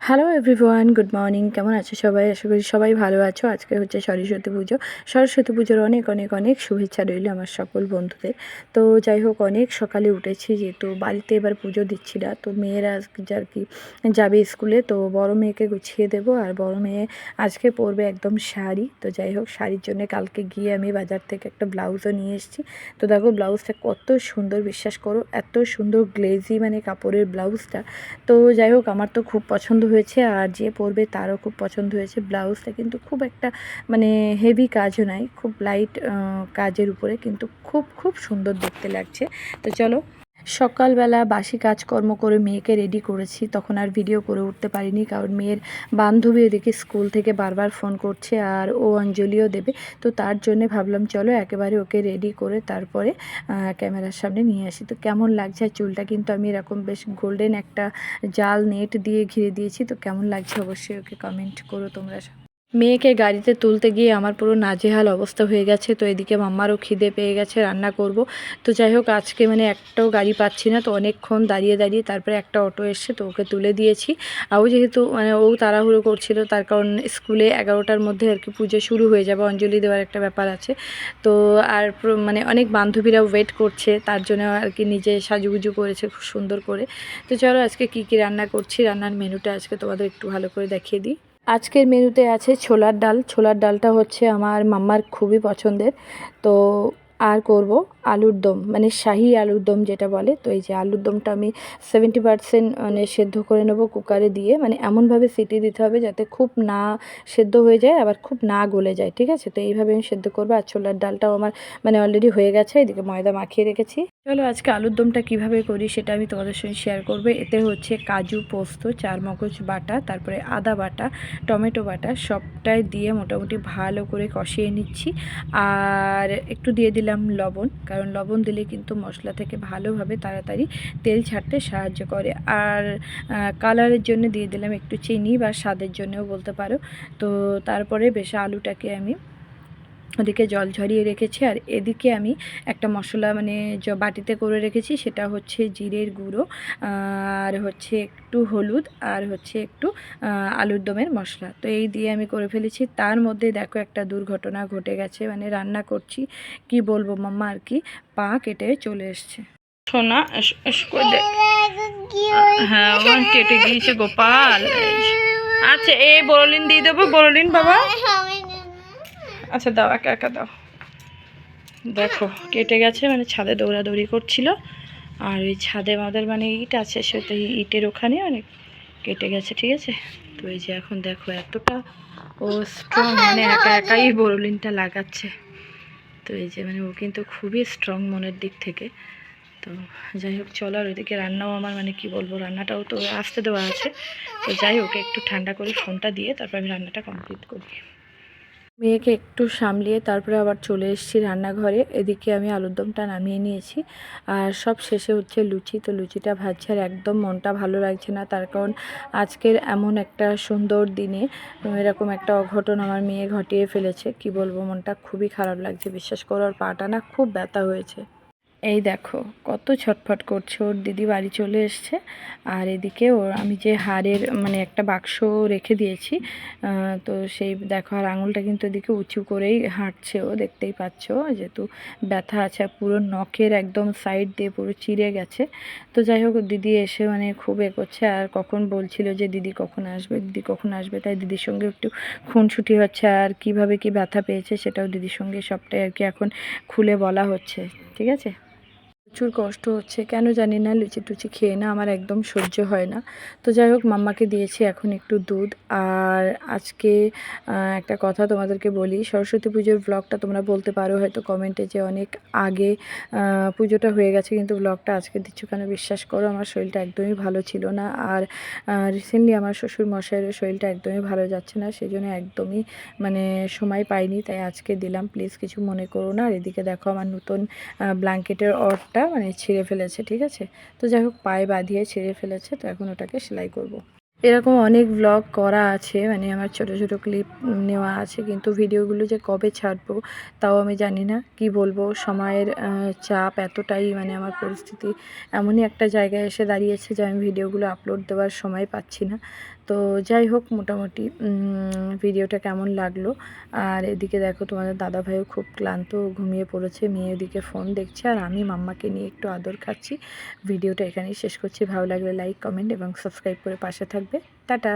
Hello everyone, good morning. কেমন আছো সবাই? আশা করি সবাই ভালো আছো। আজকে হচ্ছে সরস্বতী পুজো। সরস্বতী পুজোর অনেক অনেক অনেক শুভেচ্ছা রইল আমার সকল বন্ধুদের। তো যাই হোক, অনেক সকালে উঠেছি, যেহেতু বাড়িতে এবার পুজো দিচ্ছি না, তো মেয়েরা আর কি যাবে স্কুলে, তো বড় মেয়েকে গুছিয়ে দেবো। আর বড় মেয়ে আজকে পরবে একদম শাড়ি। তো যাই হোক, শাড়ির জন্য কালকে গিয়ে আমি বাজার থেকে একটা ব্লাউজও নিয়ে এসেছি। তো দেখো ব্লাউজটা কত সুন্দর, বিশ্বাস করো এত সুন্দর গ্লেজি মানে কাপড়ের ব্লাউজটা। তো যাই হোক, আমার তো খুব পছন্দ হয়েছে, আর যে পরবে তারও খুব পছন্দ হয়েছে। ব্লাউজটা কিন্তু খুব একটা মানে হেভি কাজও নাই, খুব লাইট কাজের উপরে, কিন্তু খুব খুব সুন্দর দেখতে লাগছে। তো চলো, সকালবেলা বাসি কাজকর্ম করে মেয়েকে রেডি করেছি, তখন আর ভিডিও করে উঠতে পারিনি, কারণ মেয়ের বান্ধবী ওদিকে স্কুল থেকে বারবার ফোন করছে, আর ও অঞ্জলিও দেবে। তো তার জন্যে ভাবলাম চলো একেবারে ওকে রেডি করে তারপরে ক্যামেরার সামনে নিয়ে আসি। তো কেমন লাগছে, আর চুলটা কিন্তু আমি এরকম বেশ গোল্ডেন একটা জাল নেট দিয়ে ঘিরে দিয়েছি। তো কেমন লাগছে অবশ্যই ওকে কমেন্ট করো তোমরা। মেয়েকে গাড়িতে তুলতে গিয়ে আমার পুরো নাজেহাল অবস্থা হয়ে গেছে। তো এদিকে মাম্মারও খিদে পেয়ে গেছে, রান্না করব। তো যাই হোক, আজকে মানে একটাও গাড়ি পাচ্ছি না, তো অনেকক্ষণ দাঁড়িয়ে দাঁড়িয়ে তারপরে একটা অটো এসছে, তো ওকে তুলে দিয়েছি। আর ও যেহেতু মানে ও তাড়াহুড়ো করছিল, তার কারণ স্কুলে 11টার মধ্যে আর কি পুজো শুরু হয়ে যাবে, অঞ্জলি দেওয়ার একটা ব্যাপার আছে। তো আর মানে অনেক বান্ধবীরা ওয়েট করছে, তার জন্য আর কি নিজে সাজুগুজু করেছে খুব সুন্দর করে। তো চলো আজকে কি কি রান্না করছি, রান্নার মেনুটা আজকে তোমাদের একটু ভালো করে দেখিয়ে দিই। আজকের মেনুতে আছে ছোলার ডাল। ছোলার ডালটা হচ্ছে আমার মাম্মার খুবই পছন্দের। তো আর করব আলুর দম, মানে শাহি আলুর দম যেটা বলে। তো এই যে আলুর দমটা আমি 70% মানে সেদ্ধ করে নেব কুকারে দিয়ে, মানে এমনভাবে সিটি দিতে হবে যাতে খুব না সেদ্ধ হয়ে যায়, আবার খুব না গলে যায়, ঠিক আছে? তো এইভাবে আমি সেদ্ধ করবো। আর ছোলার ডালটাও আমার মানে অলরেডি হয়ে গেছে, এদিকে ময়দা মাখিয়ে রেখেছি। চলো আজকে আলুর দমটা কিভাবে করি সেটা আমি তোমাদের সঙ্গে শেয়ার করবো। এতে হচ্ছে কাজু, পোস্ত, চারমগজ বাটা, তারপরে আদা বাটা, টমেটো বাটা সবটাই দিয়ে মোটামুটি ভালো করে কষিয়ে নিচ্ছি। আর একটু দিয়ে দিলাম লবণ, কারণ লবণ দিলে কিন্তু মশলা থেকে ভালোভাবে তাড়াতাড়ি তেল ছাড়তে সাহায্য করে। আর কালারের জন্য দিয়ে দিলাম একটু চিনি, বা স্বাদের জন্যও বলতে পারো। তো তারপরে বেশ আলুটাকে আমি ওদিকে জল ঝরিয়ে রেখেছি। আর এদিকে আমি একটা মশলা মানে বাটিতে করে রেখেছি, সেটা হচ্ছে জিরের গুঁড়ো, আর হচ্ছে একটু হলুদ, আর হচ্ছে একটু আলুর দমের মশলা। তো এই দিয়ে আমি করে ফেলেছি। তার মধ্যে দেখো একটা দুর্ঘটনা ঘটে গেছে, মানে রান্না করছি, কি বলবো, মাম্মা আর কি পা কেটে চলে এসছে। সোনা হ্যাঁ, আমার কেটে গিয়েছে গোপাল। আচ্ছা, এই বড়লিন দিয়ে দেবো, বড়লিন বাবা। আচ্ছা দাও, একা একা দাও। দেখো কেটে গেছে, মানে ছাদে দৌড়াদৌড়ি করছিল, আর ওই ছাদে আমাদের মানে ইট আছে, সেটা ইটের ওখানে অনেক কেটে গেছে, ঠিক আছে? তো এই যে এখন দেখো এতটা ও স্ট্রং, মানে একা একাই বোরোলিনটা লাগাচ্ছে। তো এই যে মানে ও কিন্তু খুবই স্ট্রং মনের দিক থেকে। তো যাই হোক, চলো। আর ওইদিকে রান্নাও আমার মানে কি বলবো, রান্নাটাও তো আসতে দেওয়া আছে। তো যাই হোক, একটু ঠান্ডা করে ফোনটা দিয়ে তারপর আমি রান্নাটা কমপ্লিট করি। মেয়েকে একটু সামলিয়ে তারপরে আবার চলে এসেছি রান্নাঘরে। এদিকে আমি আলুর দমটা নামিয়ে নিয়েছি, আর সব শেষে হচ্ছে লুচি। তো লুচিটা ভাজছে, আর একদম মনটা ভালো লাগছে না, তার কারণ আজকের এমন একটা সুন্দর দিনে এরকম একটা অঘটন আমার মেয়ে ঘটিয়ে ফেলেছে। কি বলবো, মনটা খুবই খারাপ লাগছে, বিশ্বাস করো। আর পাটা না খুব ব্যথা হয়েছে। এই দেখো কত ছটফট করছে, ওর দিদি বাড়ি চলে এসছে। আর এদিকে ওর আমি যে হাড়ের মানে একটা বাক্স রেখে দিয়েছি, তো সেই দেখো, আর আঙুলটা কিন্তু এদিকে উঁচু করেই হাঁটছে ও, দেখতেই পাচ্ছ, যেহেতু ব্যথা আছে। পুরো নখের একদম সাইড দিয়ে পুরো চিড়ে গেছে। তো যাই হোক, দিদি এসে মানে খুব করছে, আর কখন বলছিল যে দিদি কখন আসবে, দিদি কখন আসবে। তাই দিদির সঙ্গে একটু খুনসুটি হচ্ছে, আর কিভাবে কি ব্যথা পেয়েছে সেটাও দিদির সঙ্গে সবটাই আর কি এখন খুলে বলা হচ্ছে, ঠিক আছে? প্রচুর কষ্ট হচ্ছে, কেন জানি না, লুচি টুচি খেয়ে না আমার একদম সহ্য হয় না। তো যাই হোক, মাম্মাকে দিয়েছি এখন একটু দুধ। আর আজকে একটা কথা তোমাদেরকে বলি, সরস্বতী পুজোর ব্লগটা তোমরা বলতে পারো হয়তো কমেন্টে যে অনেক আগে পুজোটা হয়ে গেছে, কিন্তু ব্লগটা আজকে দিচ্ছ কেন? বিশ্বাস করো, আমার শরীরটা একদমই ভালো ছিল না। আর রিসেন্টলি আমার শ্বশুর মশাইয়ের শরীরটা একদমই ভালো যাচ্ছে না, সেই জন্য একদমই মানে সময় পাইনি, তাই আজকে দিলাম। প্লিজ কিছু মনে করো না। আর এদিকে দেখো আমার নতুন ব্ল্যাঙ্কেটের অর্থটা মানে ছিঁড়ে ফেলেছে, ঠিক আছে? তো যাই হোক, পায়ে বাঁধিয়ে ছিঁড়ে ফেলেছে, তো এখন ওটাকে সেলাই করব। এরকম অনেক ব্লগ করা আছে, মানে আমার ছোট ছোট ক্লিপ নেওয়া আছে, কিন্তু ভিডিওগুলো যে কবে ছাড়বো তাও আমি জানি না। কি বলবো, সময়ের চাপ এতটাই, মানে আমার পরিস্থিতি এমনই একটা জায়গায় এসে দাঁড়িয়েছে যে আমি ভিডিওগুলো আপলোড দেওয়ার সময় পাচ্ছি না। তো যাই হোক, মোটামুটি ভিডিওটা কেমন লাগলো। আর এদিকে দেখো তোমাদের দাদাভাইও খুব ক্লান্ত, ঘুমিয়ে পড়েছে, মেয়ে ওদিকে ফোন দেখছে, আর আমি মাম্মাকে নিয়ে একটু আদর খাচ্ছি। ভিডিওটা এখানেই শেষ করছি। ভালো লাগলে লাইক, কমেন্ট এবং সাবস্ক্রাইব করে পাশে থাকবে। টাটা।